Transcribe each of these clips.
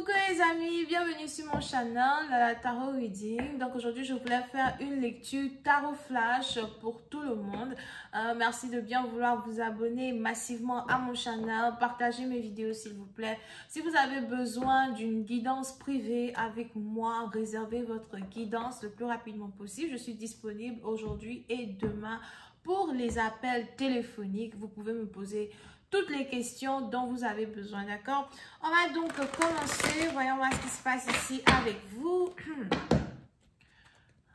Coucou les amis, bienvenue sur mon channel la Tarot Reading. Donc aujourd'hui je voulais faire une lecture Tarot Flash pour tout le monde. Merci de bien vouloir vous abonner massivement à mon channel, partagez mes vidéos s'il vous plaît. Si vous avez besoin d'une guidance privée avec moi, réservez votre guidance le plus rapidement possible. Je suis disponible aujourd'hui et demain pour les appels téléphoniques. Vous pouvez me poser toutes les questions dont vous avez besoin, d'accord? On va donc commencer. Voyons voir ce qui se passe ici avec vous.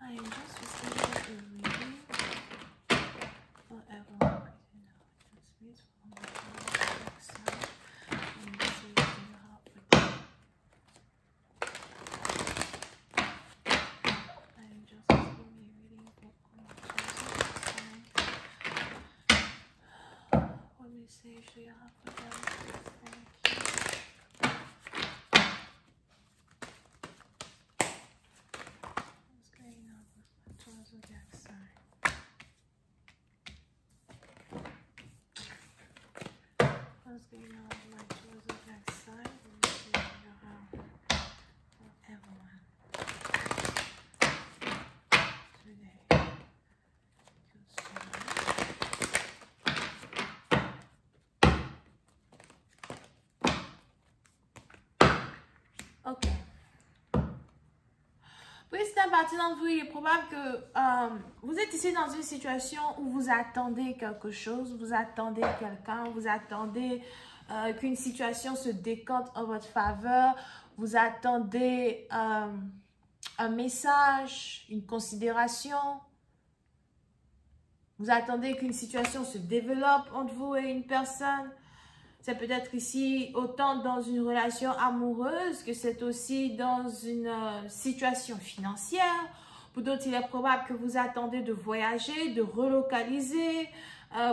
I am just receiving a reading for everyone. What's going on with my zodiac sign? Let me see for everyone today. Ok. Pour certaines parties d'entre vous, il est probable que vous êtes ici dans une situation où vous attendez quelque chose, vous attendez quelqu'un, vous attendez qu'une situation se décante en votre faveur, vous attendez un message, une considération, vous attendez qu'une situation se développe entre vous et une personne. C'est peut-être ici autant dans une relation amoureuse que c'est aussi dans une situation financière. Pour d'autres, il est probable que vous attendez de voyager, de relocaliser.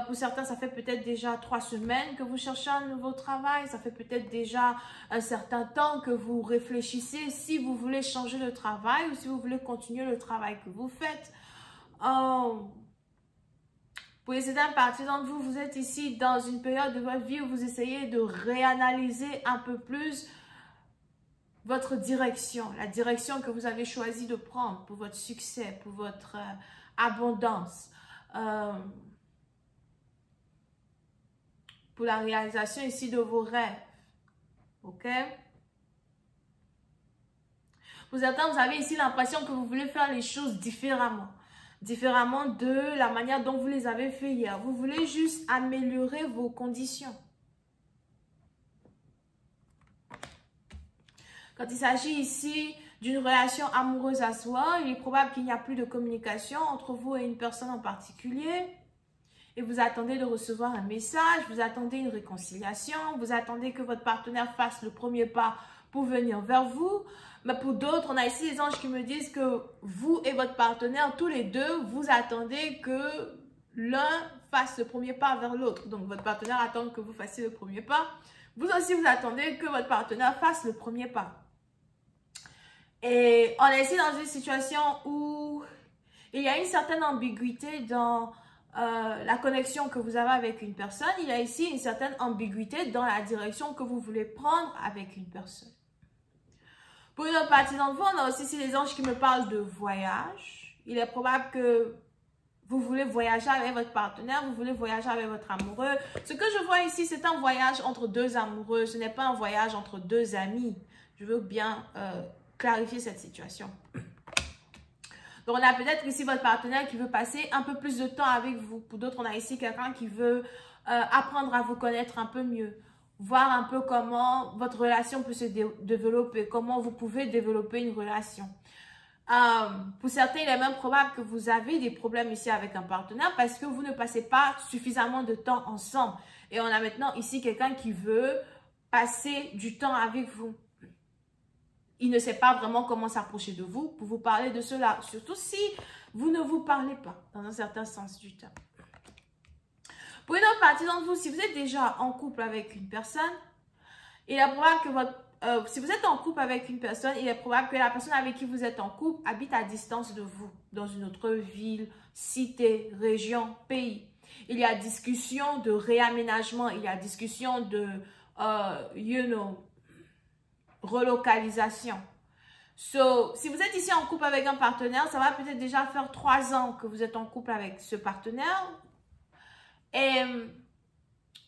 Pour certains, ça fait peut-être déjà 3 semaines que vous cherchez un nouveau travail. Ça fait peut-être déjà un certain temps que vous réfléchissez si vous voulez changer de travail ou si vous voulez continuer le travail que vous faites. Pour certaines parties d'entre vous, vous êtes ici dans une période de votre vie où vous essayez de réanalyser un peu plus votre direction, la direction que vous avez choisi de prendre pour votre succès, pour votre abondance, pour la réalisation ici de vos rêves. Ok? Pour certains, vous avez ici l'impression que vous voulez faire les choses différemment de la manière dont vous les avez fait hier. Vous voulez juste améliorer vos conditions. Quand il s'agit ici d'une relation amoureuse à soi, il est probable qu'il n'y a plus de communication entre vous et une personne en particulier. Et vous attendez de recevoir un message, vous attendez une réconciliation, vous attendez que votre partenaire fasse le premier pas pour venir vers vous. Mais pour d'autres, on a ici les anges qui me disent que vous et votre partenaire, tous les deux, vous attendez que l'un fasse le premier pas vers l'autre. Donc, votre partenaire attend que vous fassiez le premier pas. Vous aussi, vous attendez que votre partenaire fasse le premier pas. Et on est ici dans une situation où il y a une certaine ambiguïté dans la connexion que vous avez avec une personne. Il y a ici une certaine ambiguïté dans la direction que vous voulez prendre avec une personne. Pour une autre partie d'entre vous, on a aussi ici les anges qui me parlent de voyage. Il est probable que vous voulez voyager avec votre partenaire, vous voulez voyager avec votre amoureux. Ce que je vois ici, c'est un voyage entre deux amoureux. Ce n'est pas un voyage entre deux amis. Je veux bien clarifier cette situation. Donc, on a peut-être ici votre partenaire qui veut passer un peu plus de temps avec vous. Pour d'autres, on a ici quelqu'un qui veut apprendre à vous connaître un peu mieux. Voir un peu comment votre relation peut se développer, comment vous pouvez développer une relation. Pour certains, il est même probable que vous avez des problèmes ici avec un partenaire parce que vous ne passez pas suffisamment de temps ensemble. Et on a maintenant ici quelqu'un qui veut passer du temps avec vous. Il ne sait pas vraiment comment s'approcher de vous pour vous parler de cela, surtout si vous ne vous parlez pas, dans un certain sens du terme. Pour une autre partie d'entre vous, si vous êtes déjà en couple avec une personne, il est probable que si vous êtes en couple avec une personne, il est probable que la personne avec qui vous êtes en couple habite à distance de vous, dans une autre ville, cité, région, pays. Il y a discussion de réaménagement, il y a discussion de, relocalisation. So, si vous êtes ici en couple avec un partenaire, ça va peut-être déjà faire 3 ans que vous êtes en couple avec ce partenaire. Et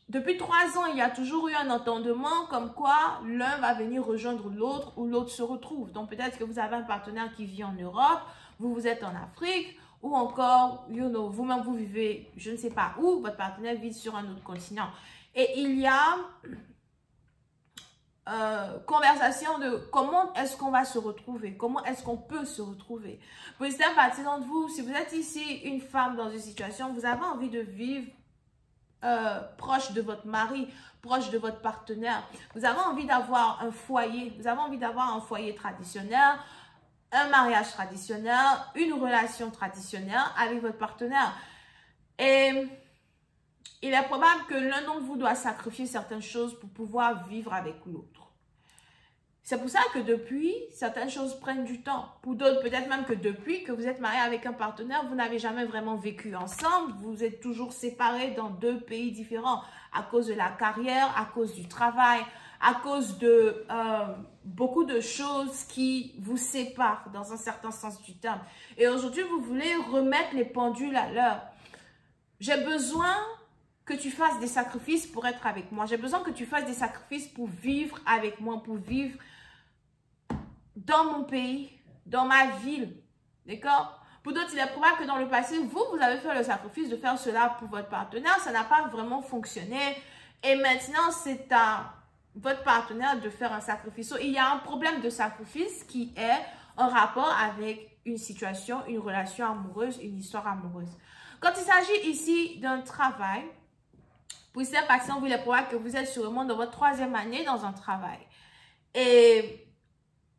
depuis 3 ans, il y a toujours eu un entendement comme quoi l'un va venir rejoindre l'autre ou l'autre se retrouve. Donc, peut-être que vous avez un partenaire qui vit en Europe, vous êtes en Afrique, ou encore, vous-même, vous vivez, je ne sais pas où, votre partenaire vit sur un autre continent. Et il y a conversation de comment est-ce qu'on va se retrouver, comment est-ce qu'on peut se retrouver. Pour certaines parties d'entre vous, si vous êtes ici une femme dans une situation, vous avez envie de vivre proche de votre mari, proche de votre partenaire. Vous avez envie d'avoir un foyer, vous avez envie d'avoir un foyer traditionnel, un mariage traditionnel, une relation traditionnelle avec votre partenaire. Et il est probable que l'un d'entre vous doit sacrifier certaines choses pour pouvoir vivre avec l'autre. C'est pour ça que depuis, certaines choses prennent du temps. Pour d'autres, peut-être même que depuis que vous êtes marié avec un partenaire, vous n'avez jamais vraiment vécu ensemble. Vous êtes toujours séparés dans 2 pays différents à cause de la carrière, à cause du travail, à cause de beaucoup de choses qui vous séparent dans un certain sens du terme. Et aujourd'hui, vous voulez remettre les pendules à l'heure. J'ai besoin que tu fasses des sacrifices pour être avec moi. J'ai besoin que tu fasses des sacrifices pour vivre avec moi, pour vivre dans mon pays, dans ma ville. D'accord? Pour d'autres, il est probable que dans le passé, vous avez fait le sacrifice de faire cela pour votre partenaire. Ça n'a pas vraiment fonctionné. Et maintenant, c'est à votre partenaire de faire un sacrifice. Donc, il y a un problème de sacrifice qui est en rapport avec une situation, une relation amoureuse, une histoire amoureuse. Quand il s'agit ici d'un travail, pour certains patients, il est probable que vous êtes sûrement dans votre 3e année dans un travail. Et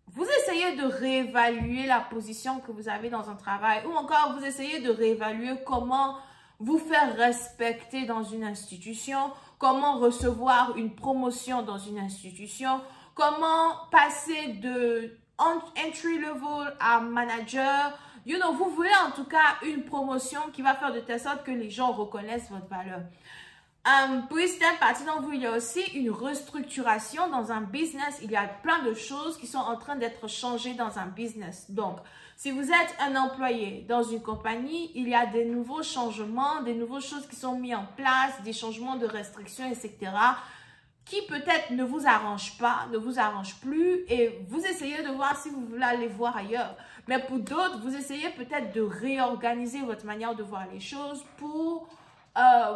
vous essayez de réévaluer la position que vous avez dans un travail ou encore vous essayez de réévaluer comment vous faire respecter dans une institution, comment recevoir une promotion dans une institution, comment passer de entry level à manager. Vous voulez en tout cas une promotion qui va faire de telle sorte que les gens reconnaissent votre valeur. Pour certaines parties d'entre vous, il y a aussi une restructuration dans un business. Il y a plein de choses qui sont en train d'être changées dans un business. Donc, si vous êtes un employé dans une compagnie, il y a des nouveaux changements, des nouvelles choses qui sont mises en place, des changements de restrictions, etc. qui peut-être ne vous arrangent pas, ne vous arrangent plus et vous essayez de voir si vous voulez aller voir ailleurs. Mais pour d'autres, vous essayez peut-être de réorganiser votre manière de voir les choses pour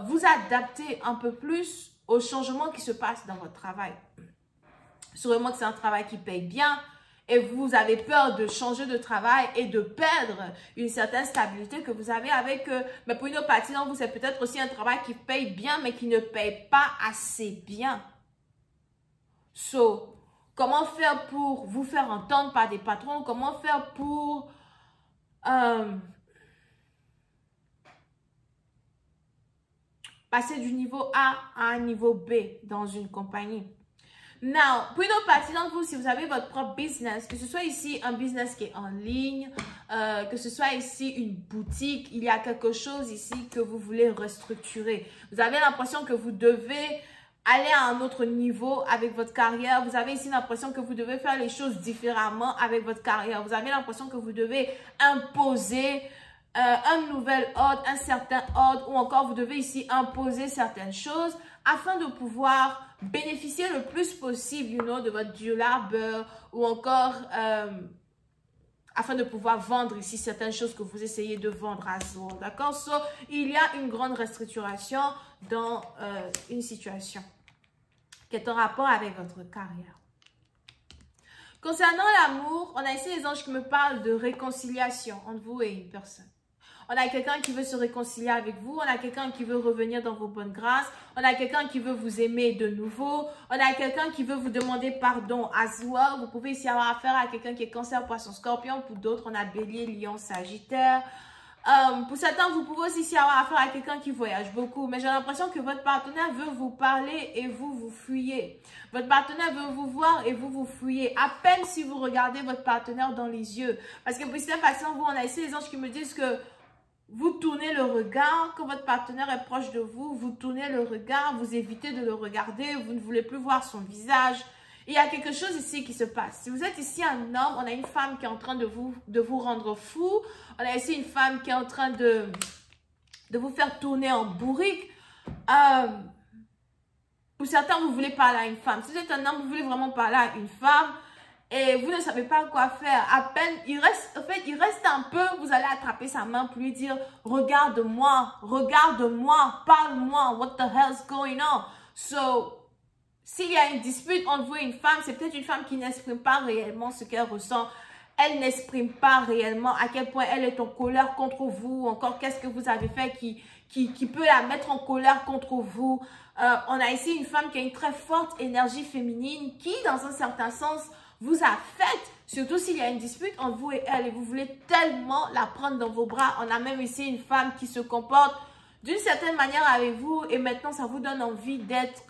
vous adapter un peu plus aux changements qui se passent dans votre travail. Sûrement que c'est un travail qui paye bien et vous avez peur de changer de travail et de perdre une certaine stabilité que vous avez avec eux. Mais pour une autre partie d'entre vous, c'est peut-être aussi un travail qui paye bien mais qui ne paye pas assez bien. So, comment faire pour vous faire entendre par des patrons? Comment faire pour passer du niveau A à un niveau B dans une compagnie? Now, pour une autre partie d'entre vous, si vous avez votre propre business, que ce soit ici un business qui est en ligne, que ce soit ici une boutique, il y a quelque chose ici que vous voulez restructurer. Vous avez l'impression que vous devez aller à un autre niveau avec votre carrière. Vous avez ici l'impression que vous devez faire les choses différemment avec votre carrière. Vous avez l'impression que vous devez imposer un nouvel ordre, un certain ordre, ou encore vous devez ici imposer certaines choses afin de pouvoir bénéficier le plus possible, de votre du labeur, ou encore afin de pouvoir vendre ici certaines choses que vous essayez de vendre à Zour, d'accord? So, il y a une grande restructuration dans une situation qui est en rapport avec votre carrière. Concernant l'amour, on a ici les anges qui me parlent de réconciliation entre vous et une personne. On a quelqu'un qui veut se réconcilier avec vous. On a quelqu'un qui veut revenir dans vos bonnes grâces. On a quelqu'un qui veut vous aimer de nouveau. On a quelqu'un qui veut vous demander pardon à soi. Vous pouvez ici avoir affaire à quelqu'un qui est cancer, poisson, scorpion. Pour d'autres, on a bélier, lion, sagittaire. Pour certains, vous pouvez aussi ici avoir affaire à quelqu'un qui voyage beaucoup. Mais j'ai l'impression que votre partenaire veut vous parler et vous, vous fuyez. Votre partenaire veut vous voir et vous, vous fuyez. À peine si vous regardez votre partenaire dans les yeux. Parce que pour certaines personnes, vous, on a ici les anges qui me disent que vous tournez le regard, quand votre partenaire est proche de vous, vous tournez le regard, vous évitez de le regarder, vous ne voulez plus voir son visage. Il y a quelque chose ici qui se passe. Si vous êtes ici un homme, on a une femme qui est en train de vous rendre fou. On a ici une femme qui est en train de vous faire tourner en bourrique. Pour certains, vous voulez parler à une femme. Si vous êtes un homme, vous voulez vraiment parler à une femme et vous ne savez pas quoi faire. À peine, il reste un peu, vous allez attraper sa main pour lui dire « Regarde-moi, parle-moi, what the hell's going on? » So, s'il y a une dispute entre vous et une femme, c'est peut-être une femme qui n'exprime pas réellement ce qu'elle ressent. Elle n'exprime pas réellement à quel point elle est en colère contre vous. Encore, qu'est-ce que vous avez fait qui peut la mettre en colère contre vous. On a ici une femme qui a une très forte énergie féminine qui, dans un certain sens, vous affecte. Surtout s'il y a une dispute entre vous et elle et vous voulez tellement la prendre dans vos bras. On a même ici une femme qui se comporte d'une certaine manière avec vous et maintenant, ça vous donne envie d'être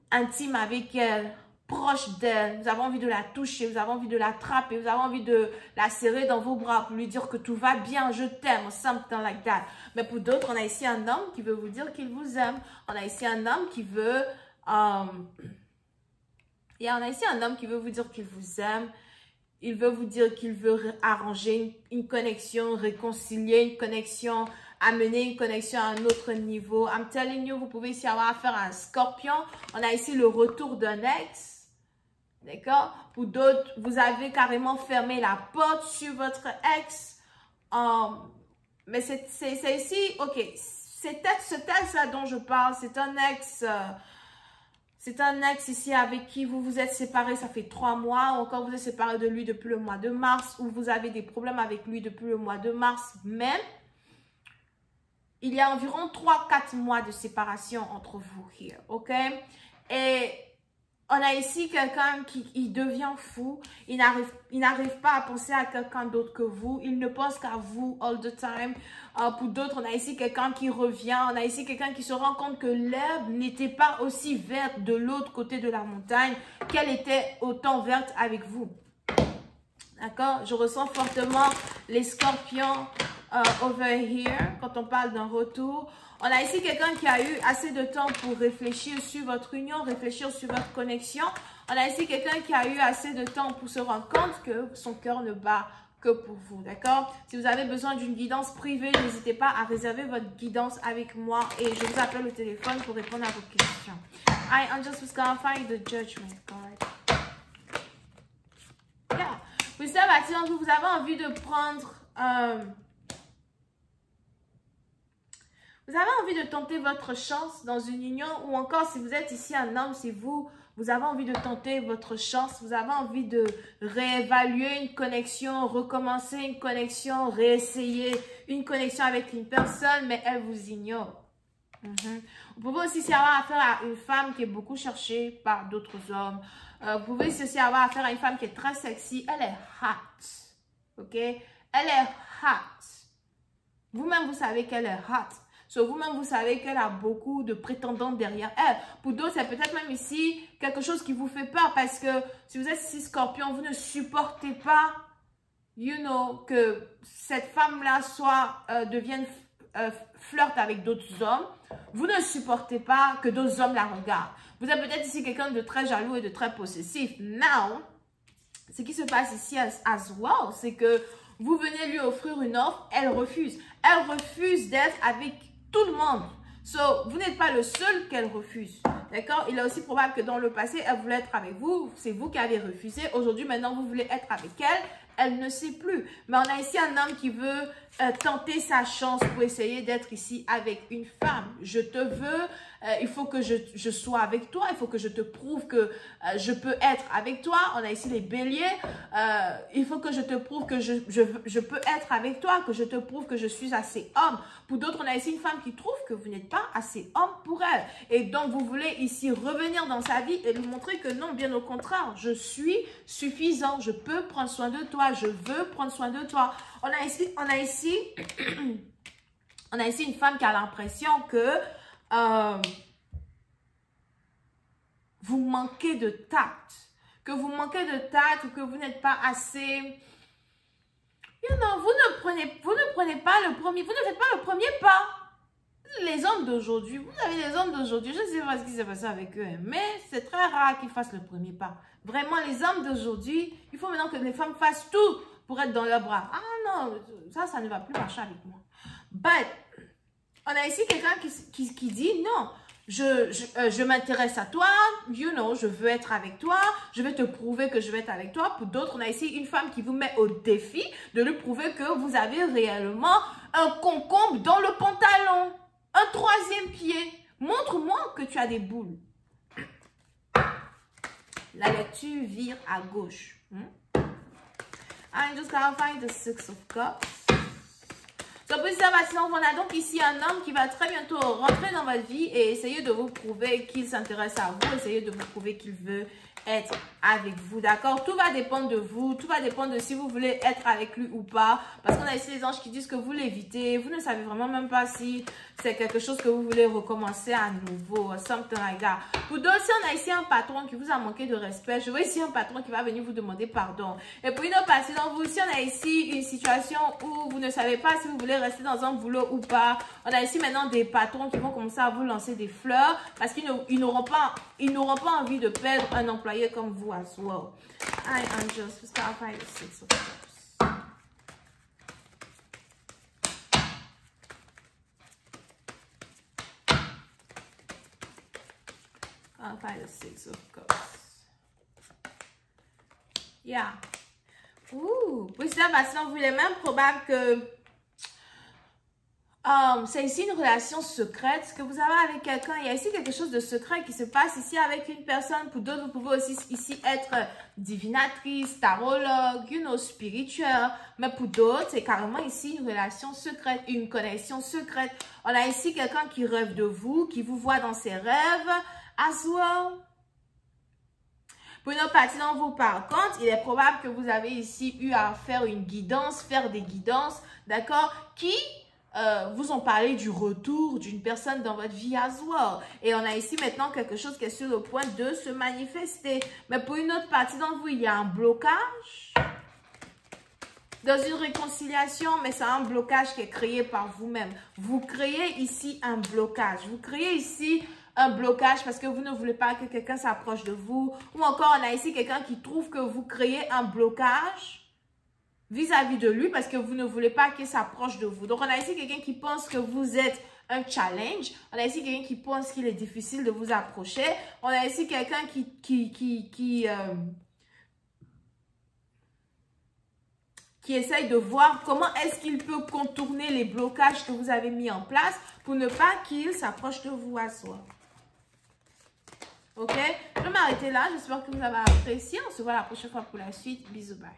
intime avec elle, proche d'elle, vous avez envie de la toucher, vous avez envie de l'attraper, vous avez envie de la serrer dans vos bras pour lui dire que tout va bien, je t'aime, something like that. Mais pour d'autres, on a ici un homme qui veut vous dire qu'il vous aime. On a ici un homme qui veut... on a ici un homme qui veut vous dire qu'il vous aime. Il veut vous dire qu'il veut arranger une connexion, réconcilier une connexion, amener une connexion à un autre niveau. I'm telling you, vous pouvez ici avoir affaire à un scorpion. On a ici le retour d'un ex. D'accord? Pour d'autres, vous avez carrément fermé la porte sur votre ex. Mais c'est ici, ok. Ce ex-là dont je parle, c'est un ex... c'est un ex ici avec qui vous vous êtes séparés, ça fait 3 mois. Ou encore vous êtes séparés de lui depuis le mois de mars. Ou vous avez des problèmes avec lui depuis le mois de mars même. Il y a environ 3-4 mois de séparation entre vous here, ok? Et on a ici quelqu'un qui devient fou. Il n'arrive pas à penser à quelqu'un d'autre que vous. Il ne pense qu'à vous all the time. Pour d'autres, on a ici quelqu'un qui revient. On a ici quelqu'un qui se rend compte que l'herbe n'était pas aussi verte de l'autre côté de la montagne qu'elle était autant verte avec vous. D'accord? Je ressens fortement les scorpions over here quand on parle d'un retour. On a ici quelqu'un qui a eu assez de temps pour réfléchir sur votre union, réfléchir sur votre connexion. On a ici quelqu'un qui a eu assez de temps pour se rendre compte que son cœur ne bat que pour vous, d'accord? Si vous avez besoin d'une guidance privée, n'hésitez pas à réserver votre guidance avec moi et je vous appelle au téléphone pour répondre à vos questions. I'm just gonna find the judgment card. Yeah. Mystère Bâtiment, vous avez envie de prendre... vous avez envie de tenter votre chance dans une union ou encore si vous êtes ici un homme, c'est vous avez envie de tenter votre chance, vous avez envie de réévaluer une connexion, recommencer une connexion, réessayer une connexion avec une personne, mais elle vous ignore. Vous pouvez aussi avoir affaire à une femme qui est beaucoup cherchée par d'autres hommes. Vous pouvez aussi avoir affaire à une femme qui est très sexy. Elle est hot. Ok? Elle est hot. Vous-même, vous savez qu'elle est hot. So, vous-même, vous savez qu'elle a beaucoup de prétendants derrière elle. Pour d'autres, c'est peut-être même ici quelque chose qui vous fait peur parce que si vous êtes ici scorpion, vous ne supportez pas, que cette femme-là devienne flirte avec d'autres hommes. Vous ne supportez pas que d'autres hommes la regardent. Vous êtes peut-être ici quelqu'un de très jaloux et de très possessif. Now, ce qui se passe ici as well, c'est que vous venez lui offrir une offre, elle refuse. Elle refuse d'être avec tout le monde. So, vous n'êtes pas le seul qu'elle refuse. D'accord? Il est aussi probable que dans le passé, elle voulait être avec vous. C'est vous qui avez refusé. Aujourd'hui, maintenant, vous voulez être avec elle. Elle ne sait plus. Mais on a ici un homme qui veut tenter sa chance pour essayer d'être ici avec une femme. Je te veux, il faut que je sois avec toi, il faut que je te prouve que je peux être avec toi. On a ici les béliers. Il faut que je te prouve que je peux être avec toi, que je te prouve que je suis assez homme. Pour d'autres, on a ici une femme qui trouve que vous n'êtes pas assez homme pour elle. Et donc, vous voulez ici revenir dans sa vie et lui montrer que non, bien au contraire, je suis suffisant, je peux prendre soin de toi, je veux prendre soin de toi. On a ici une femme qui a l'impression que vous manquez de tact. Que vous manquez de tact ou que vous n'êtes pas assez... vous ne faites pas le premier pas. les hommes d'aujourd'hui, vous avez les hommes d'aujourd'hui, je ne sais pas ce qui s'est passé avec eux, hein, mais c'est très rare qu'ils fassent le premier pas. Vraiment, les hommes d'aujourd'hui, il faut maintenant que les femmes fassent tout pour être dans leurs bras. Ah non, ça ne va plus marcher avec moi. But, on a ici quelqu'un qui dit non. Je m'intéresse à toi, you know, je veux être avec toi, je vais te prouver que je vais être avec toi. Pour d'autres, on a ici une femme qui vous met au défi de lui prouver que vous avez réellement un concombre dans le pantalon. Un troisième pied. Montre-moi que tu as des boules. La lecture vire à gauche. I'm just gonna find the Six of Cups. Donc, on a donc ici un homme qui va très bientôt rentrer dans votre vie et essayer de vous prouver qu'il s'intéresse à vous, essayer de vous prouver qu'il veut être avec vous, d'accord? Tout va dépendre de vous, tout va dépendre de si vous voulez être avec lui ou pas, parce qu'on a ici les anges qui disent que vous l'évitez, vous ne savez vraiment même pas si c'est quelque chose que vous voulez recommencer à nouveau, something like that. Pour d'autres, si on a ici un patron qui vous a manqué de respect, je vois ici un patron qui va venir vous demander pardon. Et pour une autre partie d'entre vous, si on a ici une situation où vous ne savez pas si vous voulez rester dans un boulot ou pas, on a ici maintenant des patrons qui vont commencer à vous lancer des fleurs parce qu'ils n'auront pas envie de perdre un employé comme vous as well. I am just find the Six of Cups. I'll find the Six of Cups. Yeah. Ouh. Pour cela, vous voulez même probable que c'est ici une relation secrète que vous avez avec quelqu'un. Il y a ici quelque chose de secret qui se passe ici avec une personne. Pour d'autres, vous pouvez aussi ici être divinatrice, tarologue, you know, spirituel. Mais pour d'autres, c'est carrément ici une relation secrète, une connexion secrète. On a ici quelqu'un qui rêve de vous, qui vous voit dans ses rêves as well. Pour une autre partie d'entre vous, par contre, il est probable que vous avez ici eu à faire une guidance, faire des guidances, d'accord, qui vous ont parlé du retour d'une personne dans votre vie as well. Et on a ici maintenant quelque chose qui est sur le point de se manifester. Mais pour une autre partie d'entre vous, il y a un blocage dans une réconciliation, mais c'est un blocage qui est créé par vous-même. Vous créez ici un blocage. Vous créez ici un blocage parce que vous ne voulez pas que quelqu'un s'approche de vous. Ou encore, on a ici quelqu'un qui trouve que vous créez un blocage vis-à-vis de lui parce que vous ne voulez pas qu'il s'approche de vous. Donc, on a ici quelqu'un qui pense que vous êtes un challenge. On a ici quelqu'un qui pense qu'il est difficile de vous approcher. On a ici quelqu'un qui essaye de voir comment est-ce qu'il peut contourner les blocages que vous avez mis en place pour ne pas qu'il s'approche de vous à soi. Ok? Je vais m'arrêter là. J'espère que vous avez apprécié. On se voit la prochaine fois pour la suite. Bisous, bye.